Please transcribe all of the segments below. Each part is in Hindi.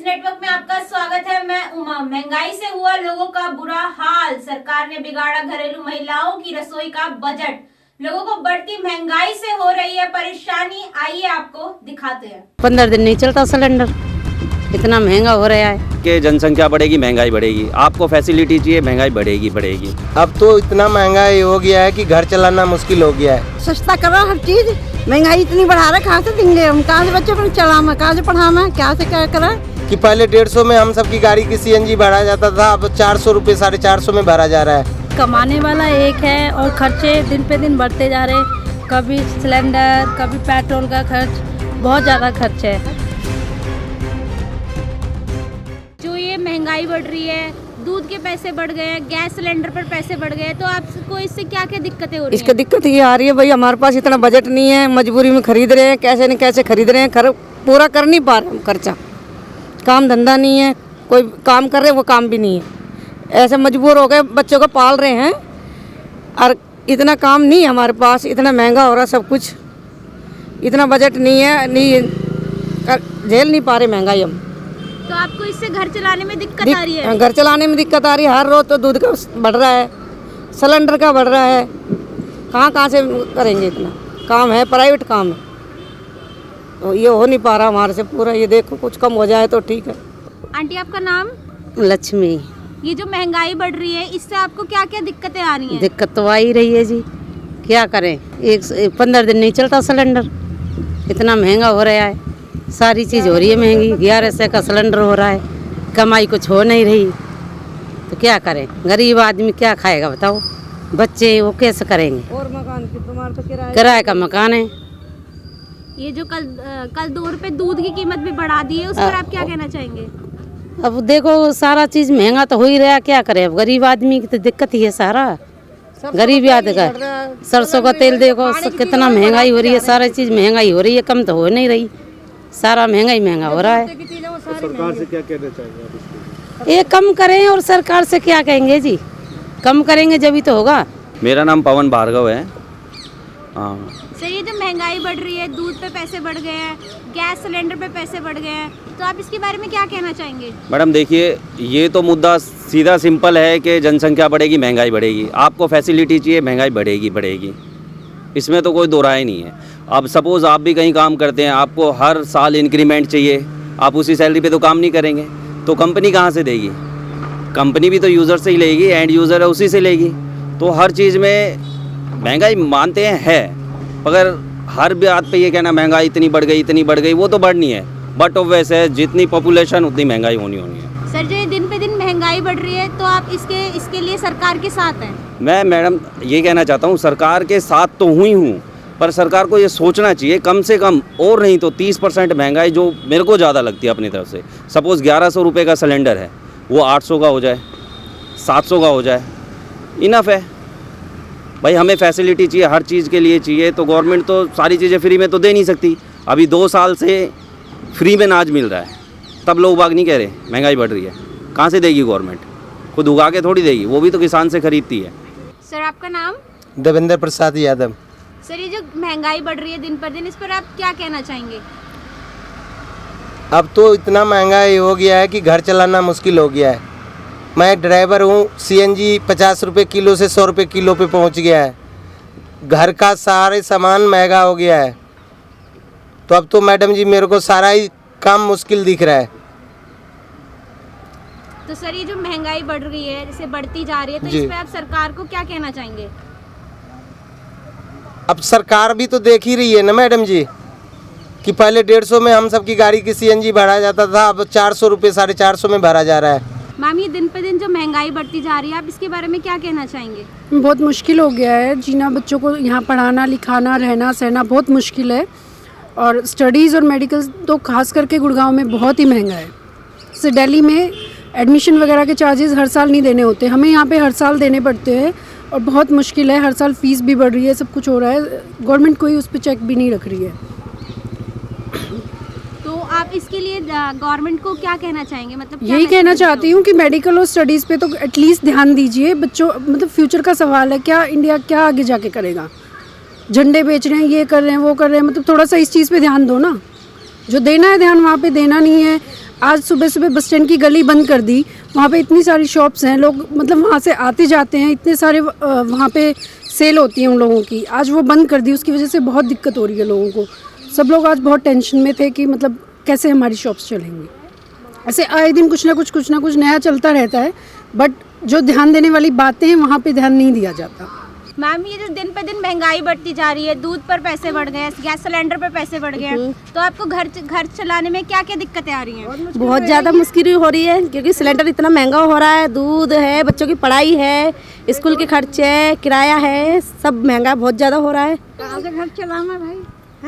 न्यूज नेटवर्क में आपका स्वागत है। मैं उमा। महंगाई से हुआ लोगों का बुरा हाल, सरकार ने बिगाड़ा घरेलू महिलाओं की रसोई का बजट। लोगों को बढ़ती महंगाई से हो रही है परेशानी, आइए आपको दिखाते हैं। 15 दिन नहीं चलता सिलेंडर, इतना महंगा हो रहा है कि जनसंख्या बढ़ेगी, महंगाई बढ़ेगी। आपको फैसिलिटी चाहिए, महंगाई बढ़ेगी। अब तो इतना महंगाई हो गया है कि घर चलाना मुश्किल हो गया है। सस्ता करो हर चीज, महंगाई इतनी बढ़ा रहा है, कहाँ से देंगे हम? कहाँ से बच्चों को चलाना, कहाँ से पढ़ाना, क्या से क्या करा? कि पहले 150 में हम सबकी गाड़ी की CNG भरा जाता था, अब 400 रुपये 450 में भरा जा रहा है। कमाने वाला एक है और खर्चे दिन पे दिन बढ़ते जा रहे, कभी सिलेंडर, कभी पेट्रोल का खर्च, बहुत ज़्यादा खर्च है। जो ये महंगाई बढ़ रही है, दूध के पैसे बढ़ गए हैं, गैस सिलेंडर पर पैसे बढ़ गए हैं, तो आपको इससे क्या क्या दिक्कतें हो रही हैं? इसका दिक्कत ये आ रही है भाई, हमारे पास इतना बजट नहीं है, मजबूरी में खरीद रहे हैं, कैसे न कैसे खरीद रहे हैं, पूरा कर नहीं पा रहे हम खर्चा। काम धंधा नहीं है, कोई काम कर रहे वो काम भी नहीं है, ऐसे मजबूर हो गए, बच्चों को पाल रहे हैं और इतना काम नहीं है हमारे पास, इतना महंगा हो रहा सब कुछ, इतना बजट नहीं है, झेल नहीं पा रहे महंगाई हम। तो आपको इससे घर चलाने में दिक्कत आ रही है? घर चलाने में दिक्कत आ रही है, हर रोज तो दूध का बढ़ रहा है, सिलेंडर का बढ़ रहा है, कहाँ से करेंगे? इतना काम है, प्राइवेट काम है, तो ये हो नहीं पा रहा हमारे से पूरा। ये देखो कुछ कम हो जाए तो ठीक है। आंटी आपका नाम? लक्ष्मी। ये जो महंगाई बढ़ रही है, इससे आपको क्या क्या दिक्कतें आ रही हैं? दिक्कत तो आ ही रही है जी, क्या करें? 15 दिन नहीं चलता सिलेंडर, इतना महंगा हो रहा है, सारी चीज़ हो रही है महंगी। 1100 का सिलेंडर हो रहा है, कमाई कुछ हो नहीं रही, तो क्या करें? गरीब आदमी क्या खाएगा बताओ? बच्चे वो कैसे करेंगे? और मकान की तुम्हारा तो किराए का मकान है। ये जो कल 2 रुपए दूध की कीमत भी बढ़ा दी है, उस पर आप क्या कहना चाहेंगे? अब देखो सारा चीज़ महंगा तो हो ही रहा, क्या करें? अब गरीब आदमी की तो दिक्कत ही है सारा, गरीब आदमी का। सरसों का तेल देखो कितना महंगाई हो रही है, सारी चीज़ महंगाई हो रही है, कम तो हो नहीं रही, सारा महंगा हो रहा है। सरकार से क्या कहना चाहेंगे आप इसके लिए? ये कम करें, और सरकार से क्या कहेंगे जी? कम करेंगे जब ही तो होगा। मेरा नाम पवन भार्गव है। हाँ, सर, ये जो महंगाई बढ़ रही है, दूध पे पैसे बढ़ गए हैं, गैस सिलेंडर पे पैसे बढ़ गए हैं, तो आप इसके बारे में क्या कहना चाहेंगे? मैडम देखिए, ये तो मुद्दा सीधा सिंपल है कि जनसंख्या बढ़ेगी, महंगाई बढ़ेगी। आपको फैसिलिटी चाहिए, महंगाई बढ़ेगी, इसमें तो कोई दो राय नहीं है। अब सपोज़ आप भी कहीं काम करते हैं, आपको हर साल इंक्रीमेंट चाहिए, आप उसी सैलरी पे तो काम नहीं करेंगे, तो कंपनी कहाँ से देगी? कंपनी भी तो यूज़र से ही लेगी, एंड यूज़र है उसी से लेगी। तो हर चीज़ में महंगाई मानते हैं है, मगर हर बात पे ये कहना महंगाई इतनी बढ़ गई, वो तो बढ़नी है, बट ऑब्वियस है जितनी पॉपुलेशन उतनी महंगाई होनी है। सर, जो ये दिन पे दिन महंगाई बढ़ रही है, तो आप इसके लिए सरकार के साथ हैं? मैं मैडम ये कहना चाहता हूँ, सरकार के साथ तो हुई हूँ, पर सरकार को ये सोचना चाहिए कम से कम, और नहीं तो 30% महंगाई जो मेरे को ज़्यादा लगती है अपनी तरफ से। सपोज़ 1100 रुपये का सिलेंडर है, वो 800 का हो जाए, 700 का हो जाए, इनफ है भाई। हमें फैसिलिटी चाहिए, हर चीज़ के लिए चाहिए, तो गवर्नमेंट तो सारी चीज़ें फ्री में तो दे नहीं सकती। अभी 2 साल से फ्री में अनाज मिल रहा है, तब लोग बाग नहीं कह रहे महंगाई बढ़ रही है। कहाँ से देगी गवर्नमेंट? खुद उगा के थोड़ी देगी, वो भी तो किसान से खरीदती है। सर, आपका नाम? देवेंद्र प्रसाद यादव। सर, ये जो महंगाई बढ़ रही है दिन पर दिन, इस पर आप क्या कहना चाहेंगे? अब तो इतना महंगाई हो गया है कि घर चलाना मुश्किल हो गया है। मैं ड्राइवर हूँ, CNG 50 रुपये किलो से 100 रुपये किलो पे पहुँच गया है। घर का सारे सामान महंगा हो गया है, तो अब तो मैडम जी मेरे को सारा ही काम मुश्किल दिख रहा है। तो सर, ये जो महंगाई बढ़ रही है, जैसे बढ़ती जा रही है, तो इस पे आप सरकार को क्या कहना चाहेंगे? अब सरकार भी तो देख ही रही है ना मैडम जी, कि पहले 150 में हम सबकी गाड़ी की CNG भरा जाता था, अब 400 रुपये 450 में भरा जा रहा है। मैम, ये दिन पे दिन जो महंगाई बढ़ती जा रही है, आप इसके बारे में क्या कहना चाहेंगे? बहुत मुश्किल हो गया है जीना, बच्चों को यहाँ पढ़ाना लिखाना रहना सहना बहुत मुश्किल है, और स्टडीज़ और मेडिकल तो खास करके गुड़गांव में बहुत ही महंगा है। जैसे दिल्ली में एडमिशन वगैरह के चार्जेस हर साल नहीं देने होते, हमें यहाँ पे हर साल देने पड़ते हैं, और बहुत मुश्किल है, हर साल फीस भी बढ़ रही है, सब कुछ हो रहा है, गवर्नमेंट कोई उस पर चेक भी नहीं रख रही है। तो आप इसके लिए गवर्नमेंट को क्या कहना चाहेंगे? मतलब यही कहना चाहती हूँ कि मेडिकल और स्टडीज़ पे तो एटलीस्ट ध्यान दीजिए। बच्चों, मतलब फ्यूचर का सवाल है, क्या इंडिया क्या आगे जाके करेगा? झंडे बेच रहे हैं, ये कर रहे हैं, वो कर रहे हैं, मतलब थोड़ा सा इस चीज़ पे ध्यान दो ना। जो देना है ध्यान वहाँ पे देना नहीं है। आज सुबह सुबह बस स्टैंड की गली बंद कर दी, वहाँ पे इतनी सारी शॉप्स हैं, लोग मतलब वहाँ से आते जाते हैं, इतने सारे वहाँ पे सेल होती है उन लोगों की, आज वो बंद कर दी। उसकी वजह से बहुत दिक्कत हो रही है लोगों को। सब लोग आज बहुत टेंशन में थे कि मतलब कैसे हमारी शॉप्स चलेंगी। ऐसे आए दिन कुछ ना कुछ नया चलता रहता है, बट जो ध्यान देने वाली बातें हैं वहाँ पे ध्यान नहीं दिया जाता। मैम, ये जो दिन पे दिन महंगाई बढ़ती जा रही है, दूध पर पैसे बढ़ गए, गैस सिलेंडर पर पैसे बढ़ गए, तो आपको घर चलाने में क्या क्या दिक्कतें आ रही हैं? बहुत ज़्यादा मुश्किल हो रही है, क्योंकि सिलेंडर इतना महंगा हो रहा है, दूध है, बच्चों की पढ़ाई है, स्कूल के खर्चे, किराया है, सब महंगा बहुत ज़्यादा हो रहा है। कहाँ से घर चलाना भाई?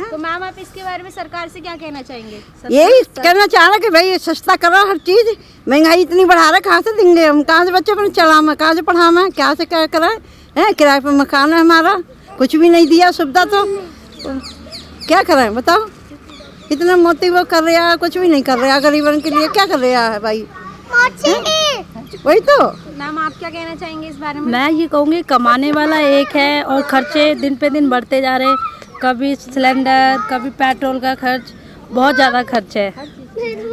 तो मैम, आप इसके बारे में सरकार से क्या कहना चाहेंगे? यही कहना चाह रहा कि भाई सस्ता करो हर चीज़। महंगाई इतनी बढ़ा रहा है, कहाँ से देंगे हम? कहाँ से बच्चे को चलाना, कहाँ से पढ़ाना, क्या से क्या कराए हैं? किराए पर मकान है हमारा, कुछ भी नहीं दिया सुविधा, तो क्या करें बताओ? इतना मोती वो कर रहा है, कुछ भी नहीं कर रहा, गरीबों के लिए क्या कर रहा है भाई? वही तो। मैम, आप क्या कहना चाहेंगे इस बारे में? मैं ये कहूँगी, कमाने वाला एक है और खर्चे दिन पे दिन बढ़ते जा रहे हैं। कभी सिलेंडर, कभी पेट्रोल का खर्च, बहुत ज़्यादा खर्च है।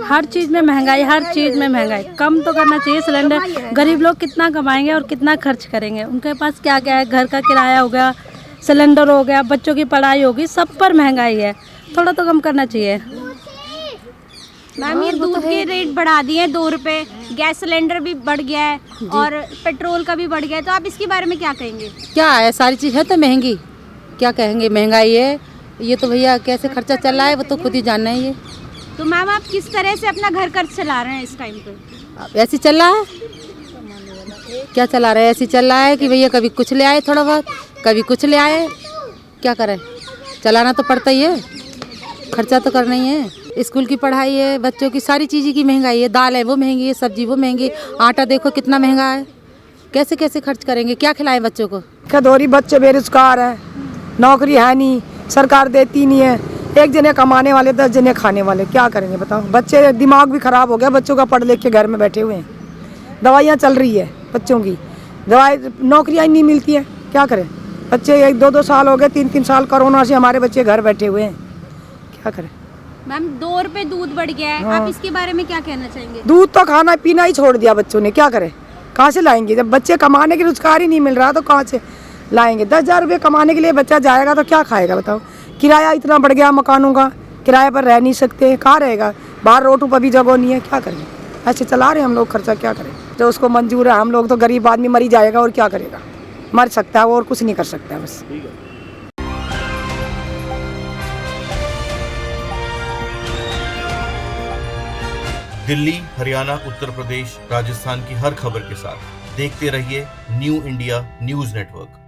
हर चीज़ में महंगाई, हर चीज़ में महंगाई। कम तो करना चाहिए सिलेंडर। गरीब लोग कितना कमाएंगे और कितना खर्च करेंगे? उनके पास क्या क्या है? घर का किराया हो गया, सिलेंडर हो गया, बच्चों की पढ़ाई होगी, सब पर महंगाई है। थोड़ा तो कम करना चाहिए। मैम, ये दूध के रेट बढ़ा दिए हैं 2 रुपये, गैस सिलेंडर भी बढ़ गया है और पेट्रोल का भी बढ़ गया है, तो आप इसके बारे में क्या कहेंगे? क्या है, सारी चीज़ है तो महंगी, क्या कहेंगे? महंगाई है ये तो भैया, कैसे खर्चा चल रहा है वो तो खुद ही जानना है ये। तो मैम, आप किस तरह से अपना घर खर्च चला रहे हैं इस टाइम पे? अब ऐसे चल रहा है, क्या चला रहे हैं? ऐसे चल रहा है कि भैया कभी कुछ ले आए थोड़ा बहुत, कभी कुछ ले आए, क्या करें? चलाना तो पड़ता ही है, खर्चा तो करना ही है। स्कूल की पढ़ाई है, बच्चों की सारी चीज़ें की महंगाई है, दाल है वो महंगी है, सब्जी वो महंगी, आटा देखो कितना महंगा है, कैसे कैसे खर्च करेंगे? क्या खिलाएं बच्चों को? खदोरी बच्चे बेरोजगार हैं, नौकरी है नहीं, सरकार देती नहीं है। एक जने कमाने वाले, 10 जने खाने वाले, क्या करेंगे बताओ? बच्चे दिमाग भी खराब हो गया बच्चों का, पढ़ लिख के घर में बैठे हुए हैं। दवाइयाँ चल रही है बच्चों की, दवाई नौकरियाँ नहीं मिलती है, क्या करें? बच्चे 1-2 साल हो गए, 3-3 साल कोरोना से हमारे बच्चे घर बैठे हुए हैं, क्या करें? मैम, 2 रुपये दूध बढ़ गया है, आप इसके बारे में क्या कहना चाहेंगे? दूध तो खाना पीना ही छोड़ दिया बच्चों ने, क्या करें? कहाँ से लाएंगे? जब बच्चे कमाने के रोजगार ही नहीं मिल रहा तो कहाँ से लाएंगे? 10,000 रुपये कमाने के लिए बच्चा जाएगा तो क्या खाएगा बताओ? किराया इतना बढ़ गया मकानों का, किराए पर रह नहीं सकते, कहाँ रहेगा? बाहर रोटों पर भी जगह नहीं है, क्या करें? ऐसे चला रहे हम लोग खर्चा, क्या करें? जो उसको मंजूर है, हम लोग तो गरीब आदमी मरी जाएगा और क्या करेगा? मर सकता है और कुछ नहीं कर सकता है बस। दिल्ली, हरियाणा, उत्तर प्रदेश, राजस्थान की हर खबर के साथ देखते रहिए न्यू इंडिया न्यूज़ नेटवर्क।